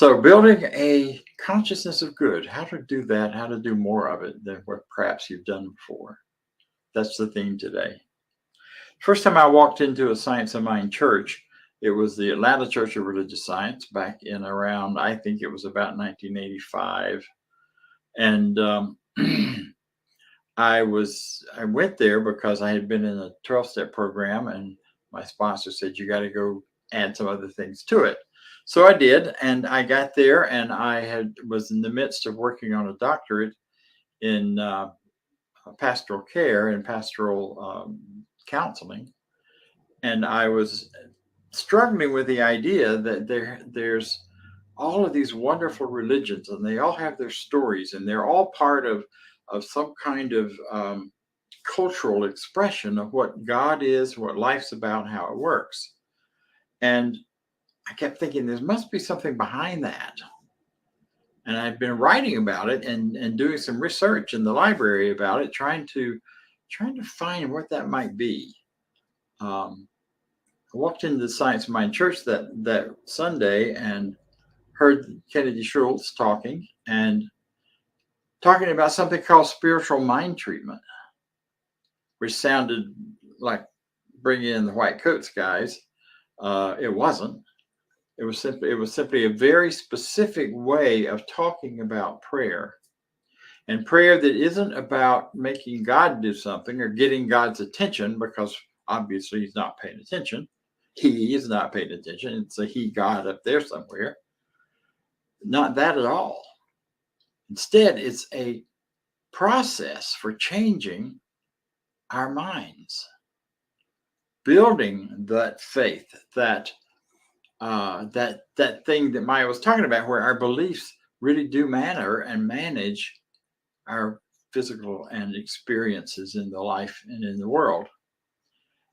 So building a consciousness of good, how to do that, how to do more of it than what perhaps you've done before. That's the theme today. First time I walked into a Science of Mind church, it was the Atlanta Church of Religious Science back in around, I think it was about 1985. And I went there because I had been in a 12-step program, and my sponsor said, you got to go add some other things to it. So I did, and I got there, and was in the midst of working on a doctorate in pastoral care and pastoral counseling, and I was struggling with the idea that there's all of these wonderful religions, and they all have their stories, and they're all part of some kind of cultural expression of what God is, what life's about, how it works. And I kept thinking there must be something behind that. And I've been writing about it and doing some research in the library about it, trying to find what that might be. I walked into the Science of Mind Church that Sunday and heard Kennedy Schultz talking about something called spiritual mind treatment, which sounded like bringing in the white coats guys. It wasn't. It was simply a very specific way of talking about prayer, and prayer that isn't about making God do something or getting God's attention, because obviously he's not paying attention. He is not paying attention. It's a he God up there somewhere. Not that at all. Instead, it's a process for changing our minds, building that faith, that thing that Maya was talking about, where our beliefs really do matter and manage our physical and experiences in the life and in the world.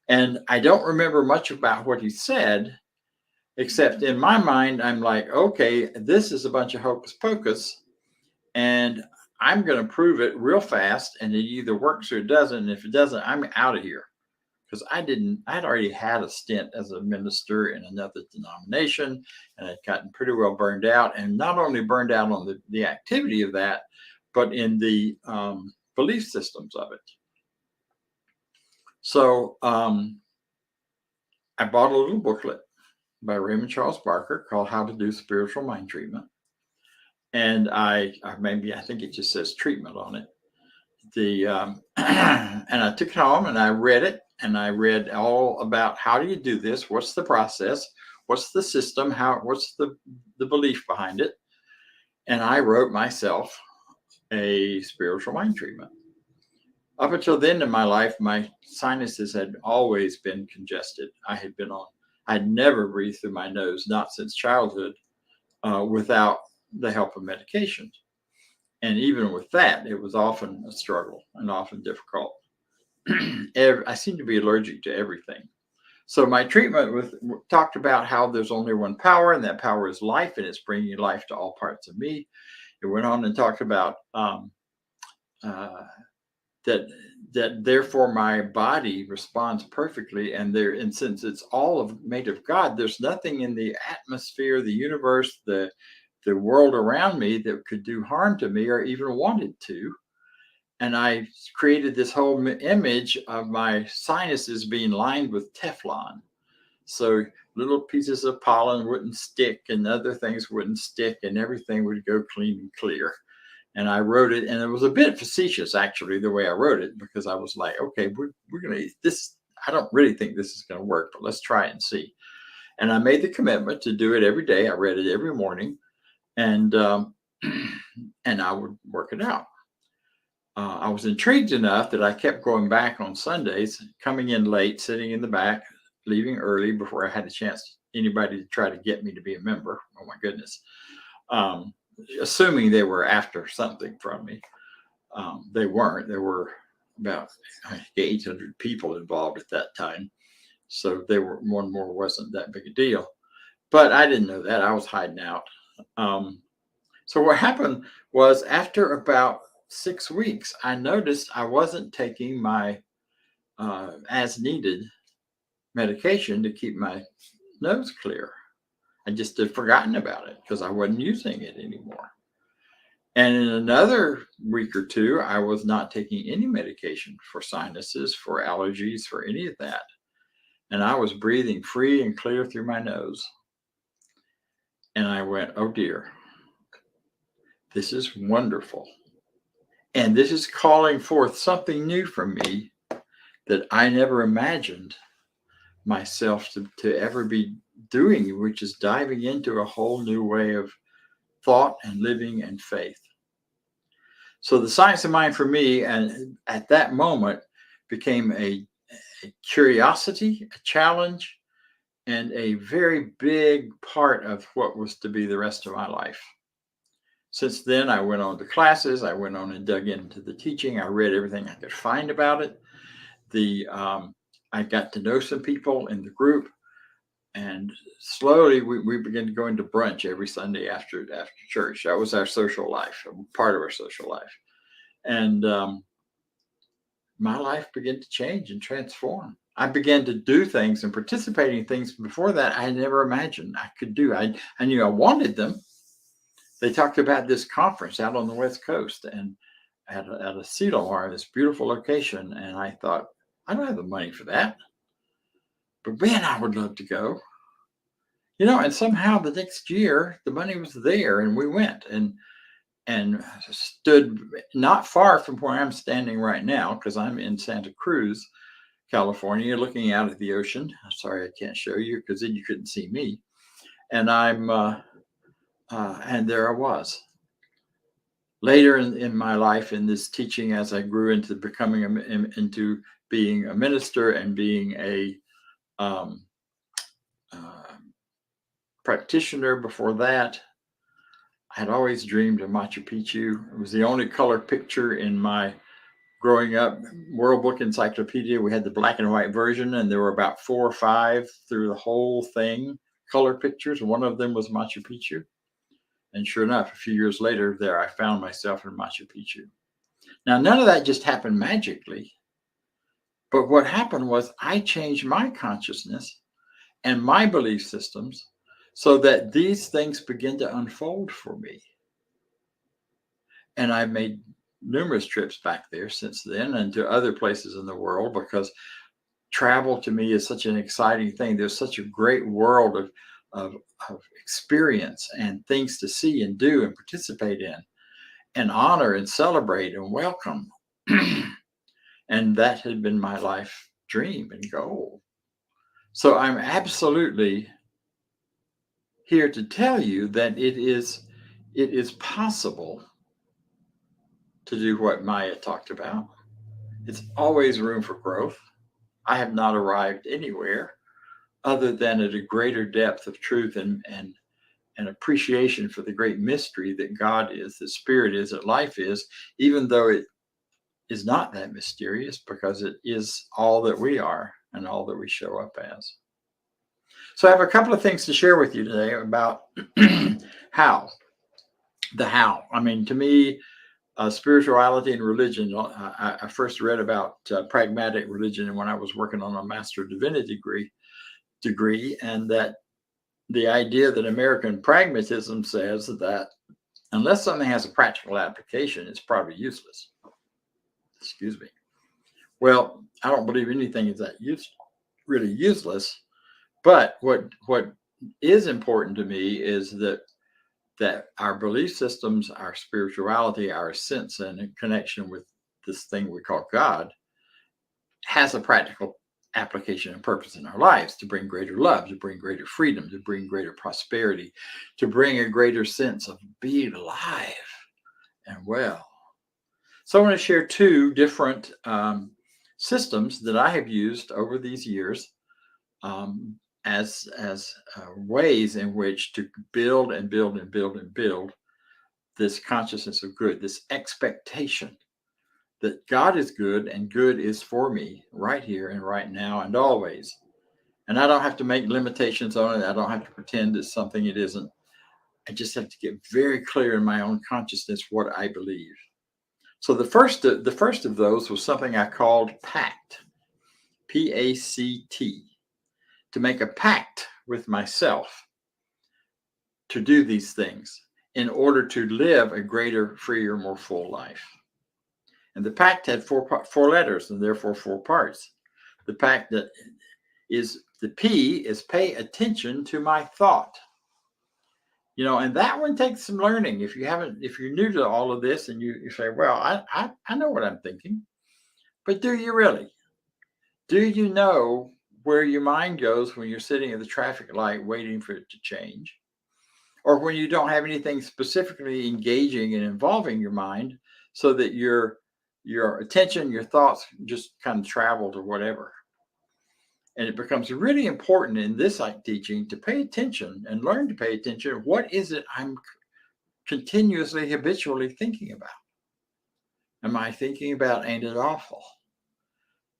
And I don't remember much about what he said, except in my mind, I'm like, okay, this is a bunch of hocus pocus, and I'm going to prove it real fast, and it either works or it doesn't. And if it doesn't, I'm out of here. Because I'd already had a stint as a minister in another denomination, and I'd gotten pretty well burned out, and not only burned out on the activity of that, but in the belief systems of it. So I bought a little booklet by Raymond Charles Barker called How to Do Spiritual Mind Treatment. And I think it just says treatment on it. And I took it home and I read it, and I read all about how do you do this? What's the process? What's the system? What's the belief behind it? And I wrote myself a spiritual mind treatment. Up until then in my life, my sinuses had always been congested. I'd never breathed through my nose, not since childhood, without the help of medications. And even with that, it was often a struggle and often difficult. I seem to be allergic to everything. So my treatment talked about how there's only one power, and that power is life, and it's bringing life to all parts of me. It went on and talked about that therefore my body responds perfectly, and since it's all made of God, there's nothing in the atmosphere, the universe, the world around me that could do harm to me or even wanted to. And I created this whole image of my sinuses being lined with Teflon. So little pieces of pollen wouldn't stick, and other things wouldn't stick, and everything would go clean and clear. And I wrote it, and it was a bit facetious, actually, the way I wrote it, because I was like, okay, we're going to this. I don't really think this is going to work, but let's try it and see. And I made the commitment to do it every day. I read it every morning, and I would work it out. I was intrigued enough that I kept going back on Sundays, coming in late, sitting in the back, leaving early before I had a chance, anybody to try to get me to be a member. Oh my goodness. Assuming they were after something from me. They weren't. There were about 800 people involved at that time. So one more wasn't that big a deal. But I didn't know that. I was hiding out. So what happened was, after about 6 weeks, I noticed I wasn't taking my as needed medication to keep my nose clear. I just had forgotten about it because I wasn't using it anymore. And in another week or two, I was not taking any medication for sinuses, for allergies, for any of that. And I was breathing free and clear through my nose. And I went, oh dear, this is wonderful. And this is calling forth something new from me that I never imagined myself to ever be doing, which is diving into a whole new way of thought and living and faith. So the science of mind for me, and at that moment, became a curiosity, a challenge, and a very big part of what was to be the rest of my life. Since then, I went on to classes. I went on and dug into the teaching. I read everything I could find about it. I got to know some people in the group, and slowly we began going to brunch every Sunday after church. That was our social life, part of our social life. And my life began to change and transform. I began to do things and participate in things before that I never imagined I could do. I knew I wanted them. They talked about this conference out on the West Coast and at a Cedarmar, this beautiful location. And I thought, I don't have the money for that. But man, I would love to go. And somehow the next year, the money was there and we went and stood not far from where I'm standing right now, because I'm in Santa Cruz, California, looking out at the ocean. I'm sorry I can't show you because then you couldn't see me. And and there I was. Later in my life, in this teaching, as I grew into into being a minister and being a practitioner before that, I had always dreamed of Machu Picchu. It was the only color picture in my growing up World Book Encyclopedia. We had the black and white version, and there were about 4 or 5 through the whole thing, color pictures. One of them was Machu Picchu. And sure enough, a few years later, there I found myself in Machu Picchu. Now, none of that just happened magically. But what happened was I changed my consciousness and my belief systems so that these things begin to unfold for me. And I've made numerous trips back there since then and to other places in the world, because travel to me is such an exciting thing. There's such a great world of experience and things to see and do and participate in and honor and celebrate and welcome. And that had been my life dream and goal. So I'm absolutely here to tell you that it is possible to do what Maya talked about. It's always room for growth. I have not arrived anywhere other than at a greater depth of truth and appreciation for the great mystery that God is, that Spirit is, that life is, even though it is not that mysterious, because it is all that we are and all that we show up as. So I have a couple of things to share with you today about how. I mean, to me, spirituality and religion, I first read about pragmatic religion when I was working on a Master of Divinity degree, and that the idea that American pragmatism says that unless something has a practical application, it's probably useless. Excuse me. Well, I don't believe anything is that really useless. But what is important to me is that our belief systems, our spirituality, our sense and connection with this thing we call God has a practical application and purpose in our lives, to bring greater love, to bring greater freedom, to bring greater prosperity, to bring a greater sense of being alive and well. So I want to share 2 different systems that I have used over these years as ways in which to build and build and build and build this consciousness of good, this expectation that God is good and good is for me right here and right now and always. And I don't have to make limitations on it. I don't have to pretend it's something it isn't. I just have to get very clear in my own consciousness what I believe. So the first of those was something I called PACT, P-A-C-T, to make a pact with myself to do these things in order to live a greater, freer, more full life. And the pact had four letters and therefore four parts. The pact that is the P is pay attention to my thought. You know, and that one takes some learning. If you're new to all of this and you say, well, I know what I'm thinking, but do you really? Do you know where your mind goes when you're sitting at the traffic light waiting for it to change? Or when you don't have anything specifically engaging and involving your mind so that your attention, your thoughts just kind of travel to whatever. And it becomes really important in this teaching to pay attention and learn to pay attention. What is it I'm continuously, habitually thinking about? Am I thinking about, ain't it awful?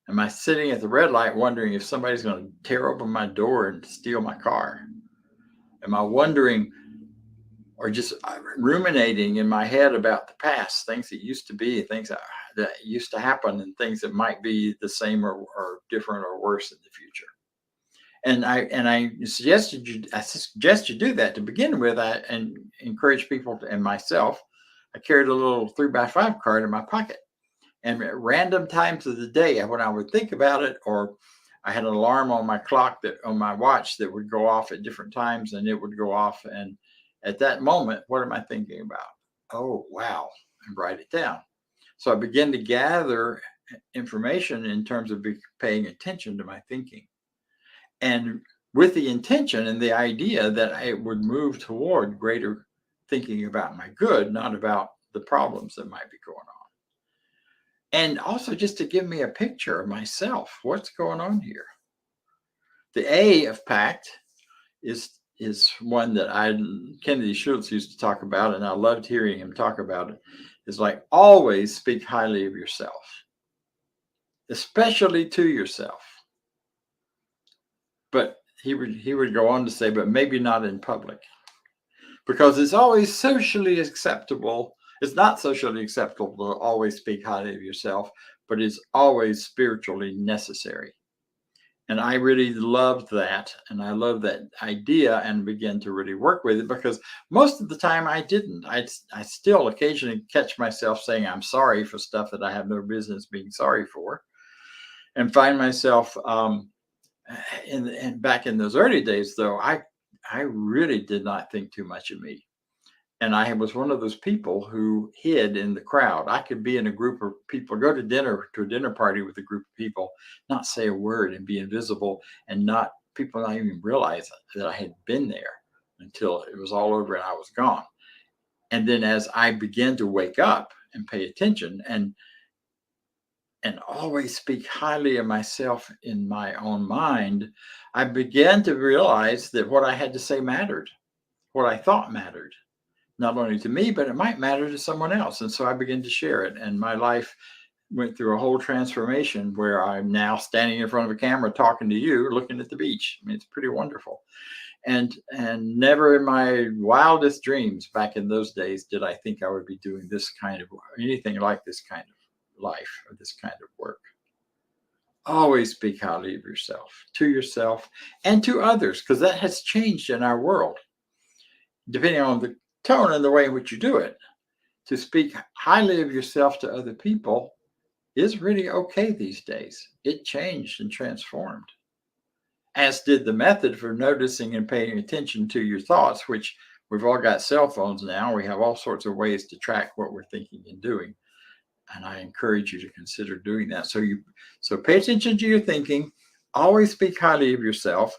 Am I sitting at the red light wondering if somebody's going to tear open my door and steal my car? Am I wondering or just ruminating in my head about the past, things that used to be, things that used to happen, and things that might be the same or different or worse in the future? And I suggest you do that to begin with. And encourage people and myself. I carried a little 3x5 card in my pocket, and at random times of the day, when I would think about it, or I had an alarm on my clock on my watch that would go off at different times, and it would go off. And at that moment, what am I thinking about? Oh, wow, and write it down. So I begin to gather information in terms of paying attention to my thinking, and with the intention and the idea that I would move toward greater thinking about my good, not about the problems that might be going on. And also just to give me a picture of myself. What's going on here? The A of pact is one that Kennedy Schultz used to talk about, and I loved hearing him talk about it. Is like, always speak highly of yourself, especially to yourself. But he would go on to say, but maybe not in public, because it's always socially acceptable. It's not socially acceptable to always speak highly of yourself, but it's always spiritually necessary. And I really loved that. And I love that idea and began to really work with it, because most of the time I didn't. I still occasionally catch myself saying I'm sorry for stuff that I have no business being sorry for, and find myself back in those early days, though, I really did not think too much of me. And I was one of those people who hid in the crowd. I could be in a group of people, go to a dinner party with a group of people, not say a word and be invisible, and people not even realize that I had been there until it was all over and I was gone. And then as I began to wake up and pay attention and always speak highly of myself in my own mind, I began to realize that what I had to say mattered, what I thought mattered. Not only to me, but it might matter to someone else. And so I began to share it. And my life went through a whole transformation where I'm now standing in front of a camera talking to you, looking at the beach. I mean, it's pretty wonderful. And never in my wildest dreams back in those days did I think I would be doing this kind of, anything like this kind of life or this kind of work. Always speak highly of yourself, to yourself and to others, because that has changed in our world. Depending on the tone and the way in which you do it, to speak highly of yourself to other people is really okay these days. It changed and transformed, as did the method for noticing and paying attention to your thoughts, which we've all got cell phones now. We have all sorts of ways to track what we're thinking and doing. And I encourage you to consider doing that. So pay attention to your thinking, always speak highly of yourself.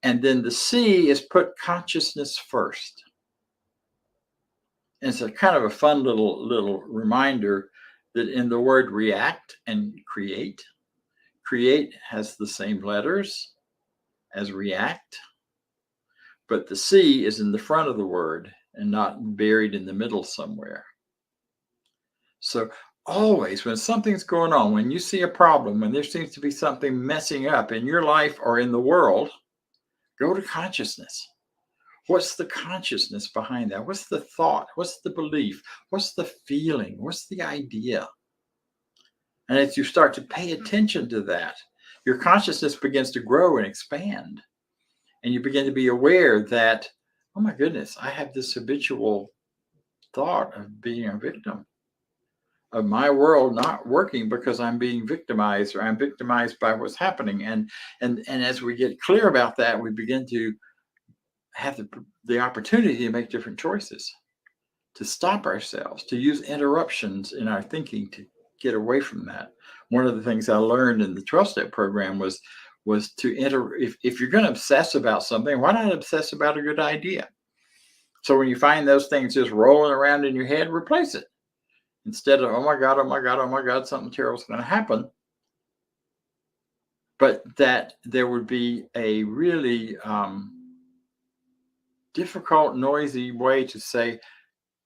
And then the C is put consciousness first. And it's a kind of a fun little reminder that in the word react and create has the same letters as react, but the C is in the front of the word and not buried in the middle somewhere. So always when something's going on, when you see a problem, when there seems to be something messing up in your life or in the world, go to consciousness. What's the consciousness behind that? What's the thought? What's the belief? What's the feeling? What's the idea? And as you start to pay attention to that, your consciousness begins to grow and expand. And you begin to be aware that oh my goodness, I have this habitual thought of being a victim of my world not working because I'm being victimized, or I'm victimized by what's happening. And as we get clear about that, we begin to have the opportunity to make different choices, to stop ourselves, to use interruptions in our thinking to get away from that. One of the things I learned in the 12-step program was to if you're going to obsess about something, why not obsess about a good idea? So when you find those things just rolling around in your head, replace it. Instead of, oh my God, oh my God, oh my God, something terrible is going to happen. But that there would be a really difficult, noisy way to say,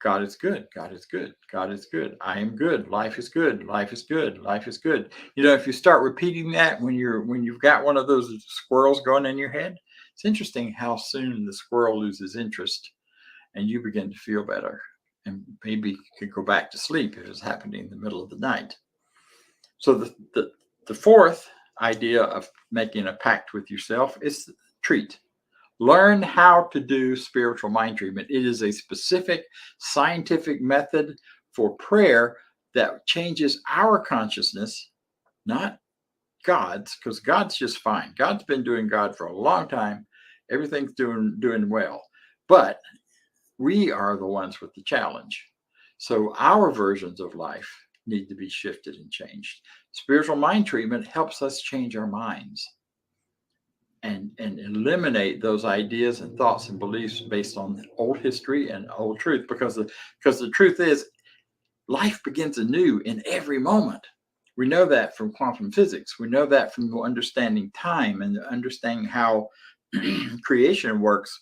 God is good. God is good. God is good. I am good. Life is good. Life is good. Life is good. You know, if you start repeating that when you've got one of those squirrels going in your head, it's interesting how soon the squirrel loses interest and you begin to feel better. And maybe you could go back to sleep if it's happening in the middle of the night. So the fourth idea of making a pact with yourself is treat. Learn how to do spiritual mind treatment. It is a specific scientific method for prayer that changes our consciousness, not God's, because God's just fine. God's been doing God for a long time. Everything's doing well. But we are the ones with the challenge. So our versions of life need to be shifted and changed. Spiritual mind treatment helps us change our minds and eliminate those ideas and thoughts and beliefs based on old history and old truth, because the truth is life begins anew in every moment. We know that from quantum physics. We know that from understanding time and understanding how creation works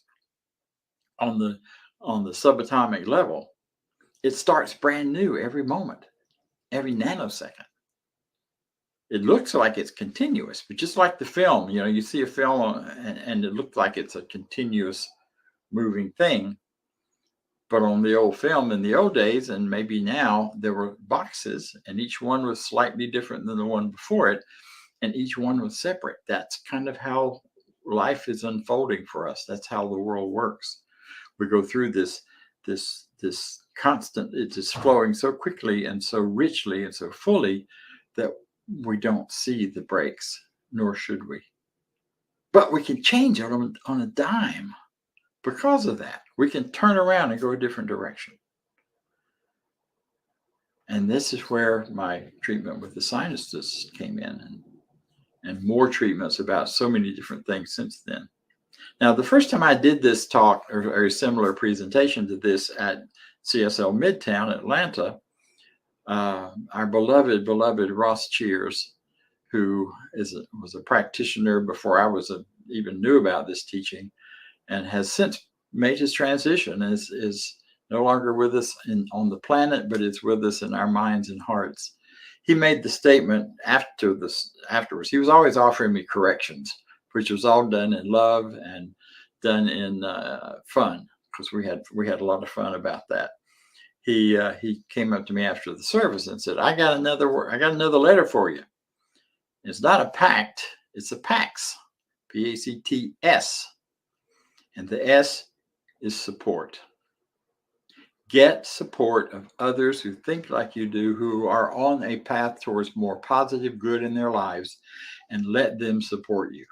on the subatomic level. It starts brand new every moment, every nanosecond. It looks like it's continuous, but just like the film, you know, you see a film and it looks like it's a continuous moving thing. But on the old film in the old days, and maybe now, there were boxes, and each one was slightly different than the one before it, and each one was separate. That's kind of how life is unfolding for us. That's how the world works. We go through this constant, it is flowing so quickly and so richly and so fully that we don't see the breaks, nor should we. But we can change it on a dime. Because of that, we can turn around and go a different direction. And this is where my treatment with the sinuses came in, and more treatments about so many different things since then. Now, the first time I did this talk or a similar presentation to this at CSL Midtown, Atlanta, our beloved Ross Cheers, who was a practitioner before I even knew about this teaching, and has since made his transition, is no longer with us on the planet, but it's with us in our minds and hearts. He made the statement afterwards. He was always offering me corrections, which was all done in love and done in fun, because we had a lot of fun about that. He came up to me after the service and said, I got another letter for you. It's not a pact, it's a PACS, PACTS. And the S is support. Get support of others who think like you do, who are on a path towards more positive good in their lives, and let them support you.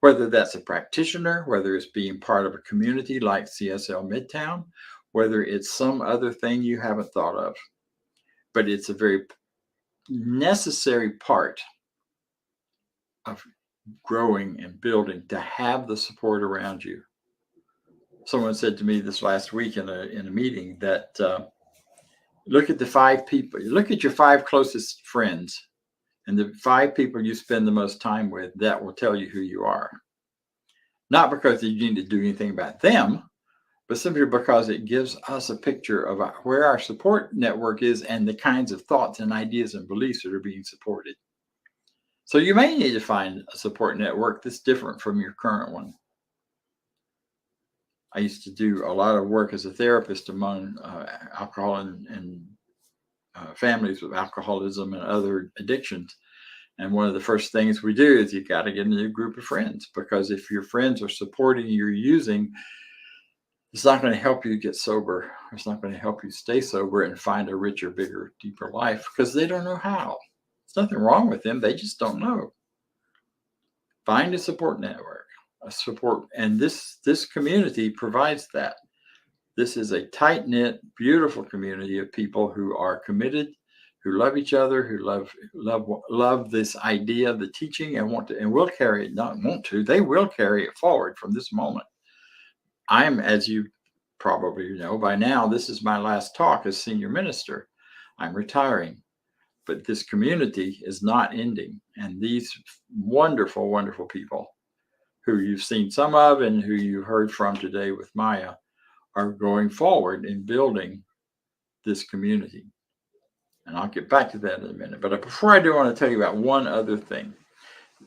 Whether that's a practitioner, whether it's being part of a community like CSL Midtown, whether it's some other thing you haven't thought of. But it's a very necessary part of growing and building, to have the support around you. Someone said to me this last week in a meeting that look at your 5 closest friends, and the 5 people you spend the most time with, that will tell you who you are. Not because you need to do anything about them, but simply because it gives us a picture of where our support network is and the kinds of thoughts and ideas and beliefs that are being supported. So you may need to find a support network that's different from your current one. I used to do a lot of work as a therapist among alcohol and families with alcoholism and other addictions. And one of the first things we do is you got to get into a group of friends, because if your friends are supporting your using, It's not going to help you get sober. It's not going to help you stay sober and find a richer, bigger, deeper life because they don't know how. There's nothing wrong with them. They just don't know. Find a support network, a support, and this community provides that. This is a tight-knit, beautiful community of people who are committed, who love each other, who love this idea of the teaching and want to, and will carry it, not want to, they will carry it forward from this moment. I'm, as you probably know by now, this is my last talk as senior minister. I'm retiring, but this community is not ending. And these wonderful, wonderful people who you've seen some of and who you heard from today with Maya are going forward in building this community. And I'll get back to that in a minute. But before I do, I want to tell you about one other thing.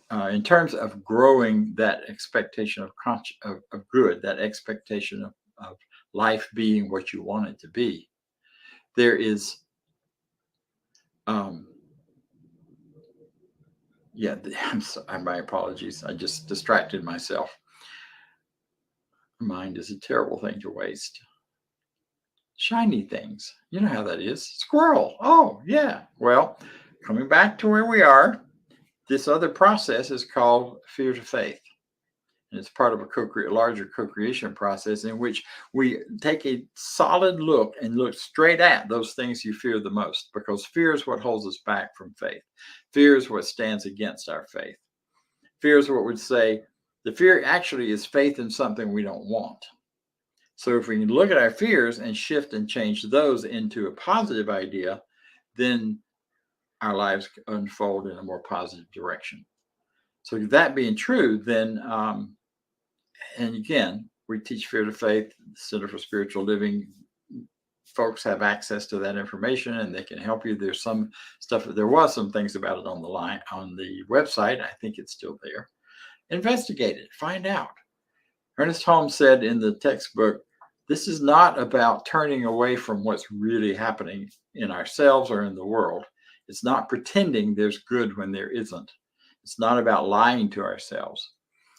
In terms of growing that expectation of good, that expectation of life being what you want it to be, there is, my apologies. I just distracted myself. Mind is a terrible thing to waste. Shiny things. You know how that is. Squirrel. Oh, yeah. Well, coming back to where we are, this other process is called fear to faith. And it's part of a larger co-creation process in which we take a solid look and look straight at those things you fear the most, because fear is what holds us back from faith. Fear is what stands against our faith. Fear is what would say, the fear actually is faith in something we don't want. So if we can look at our fears and shift and change those into a positive idea, then our lives unfold in a more positive direction. So that being true, then, and again, we teach Fear to Faith, Center for Spiritual Living. Folks have access to that information and they can help you. There's some stuff, there was some things about it on the website. I think it's still there. Investigate it, find out. Ernest Holmes said in the textbook, this is not about turning away from what's really happening in ourselves or in the world. It's not pretending there's good when there isn't. It's not about lying to ourselves.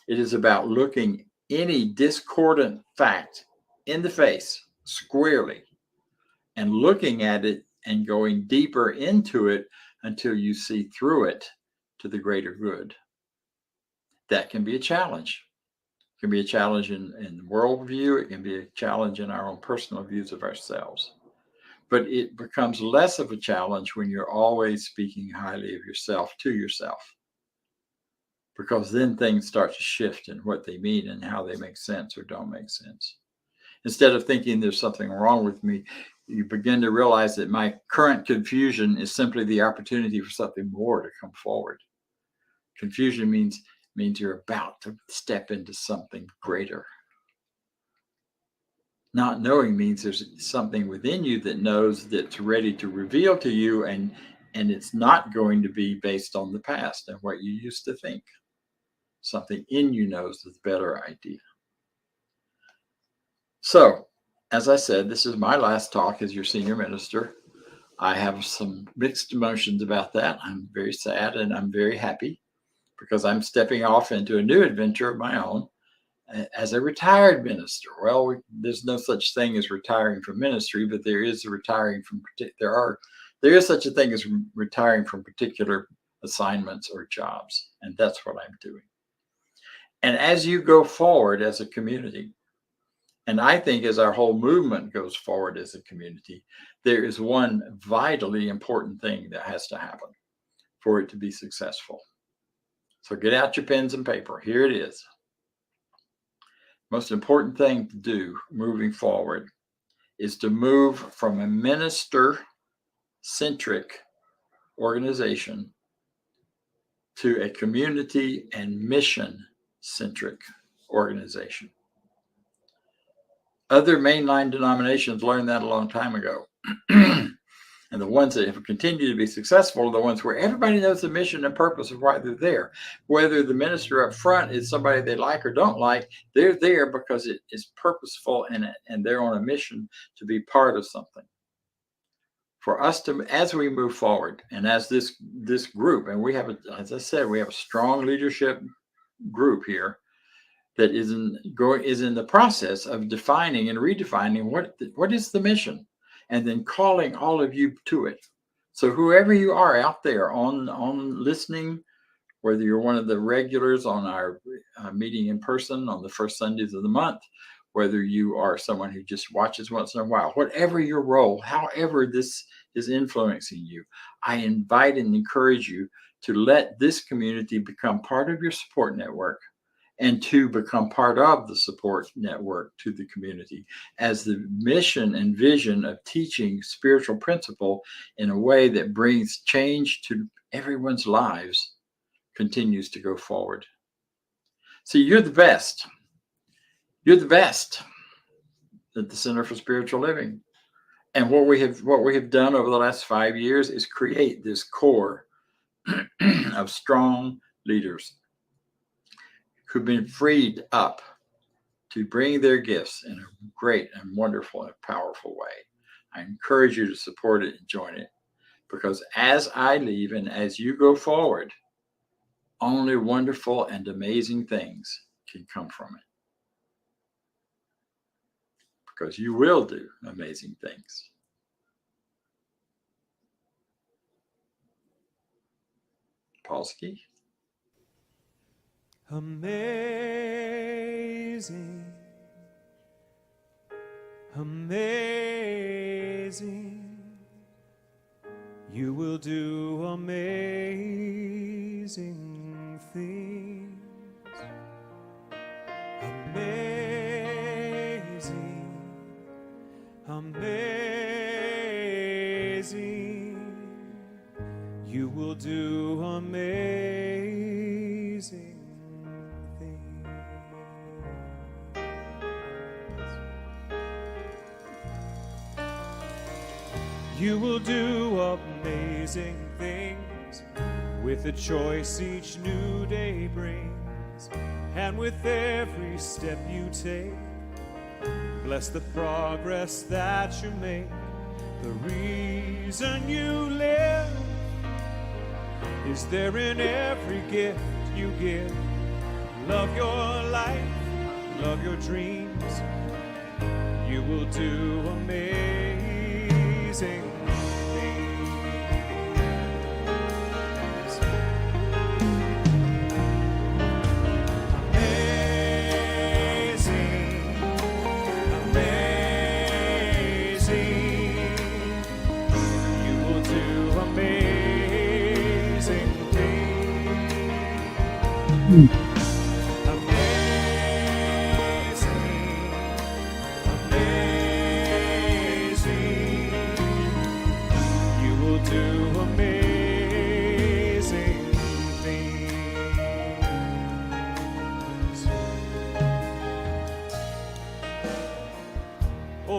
It is about looking any discordant fact in the face squarely and looking at it and going deeper into it until you see through it to the greater good. That can be a challenge. It can be a challenge in worldview. It can be a challenge in our own personal views of ourselves. But it becomes less of a challenge when you're always speaking highly of yourself to yourself, because then things start to shift in what they mean and how they make sense or don't make sense. Instead of thinking there's something wrong with me, you begin to realize that my current confusion is simply the opportunity for something more to come forward. Confusion means you're about to step into something greater. Not knowing means there's something within you that knows that's ready to reveal to you, and it's not going to be based on the past and what you used to think. Something in you knows the better idea. So, as I said, this is my last talk as your senior minister. I have some mixed emotions about that. I'm very sad and I'm very happy because I'm stepping off into a new adventure of my own as a retired minister. Well, there's no such thing as retiring from ministry, but there is there is such a thing as retiring from particular assignments or jobs, and that's what I'm doing. And as you go forward as a community, and I think as our whole movement goes forward as a community, there is one vitally important thing that has to happen for it to be successful. So get out your pens and paper. Here it is. Most important thing to do moving forward is to move from a minister-centric organization to a community and mission-centric organization. Other mainline denominations learned that a long time ago. And the ones that have continued to be successful are the ones where everybody knows the mission and purpose of why they're there. Whether the minister up front is somebody they like or don't like, they're there because it is purposeful and they're on a mission to be part of something. For us to, as we move forward, and as this group, and we have, as I said, we have a strong leadership group here. that is in the process of defining and redefining what is the mission, and then calling all of you to it. So whoever you are out there on listening, whether you're one of the regulars on our meeting in person on the first Sundays of the month, whether you are someone who just watches once in a while, whatever your role, however this is influencing you, I invite and encourage you to let this community become part of your support network, and to become part of the support network to the community, as the mission and vision of teaching spiritual principle in a way that brings change to everyone's lives continues to go forward. See, you're the best. You're the best at the Center for Spiritual Living. And what we have done over the last 5 years is create this core of strong leaders who've been freed up to bring their gifts in a great and wonderful and powerful way. I encourage you to support it and join it, because as I leave and as you go forward, only wonderful and amazing things can come from it, because you will do amazing things. Polsky. Amazing, amazing, you will do amazing things. Amazing, amazing, you will do amazing. You will do amazing things with the choice each new day brings, and with every step you take, bless the progress that you make. The reason you live is there in every gift you give. Love your life, love your dreams. You will do amazing things.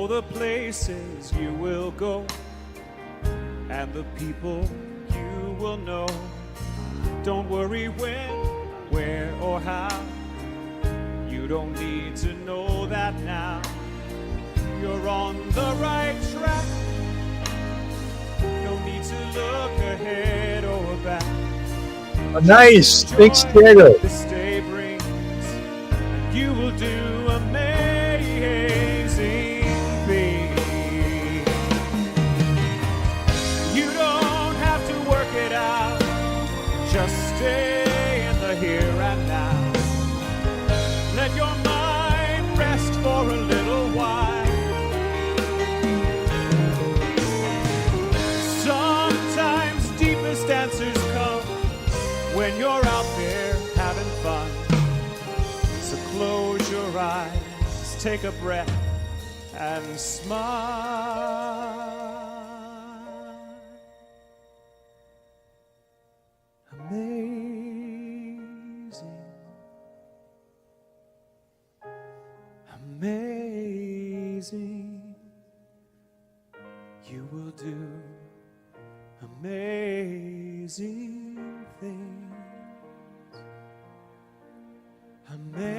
The places you will go and the people you will know. Don't worry when, where, or how. You don't need to know that now. You're on the right track. No need to look ahead or back. A nice big schedule. This day brings, and you will do amazing. Just stay in the here and now. Let your mind rest for a little while. Sometimes deepest answers come when you're out there having fun. So close your eyes, take a breath, and smile. Amazing, amazing, you will do amazing things. Amazing,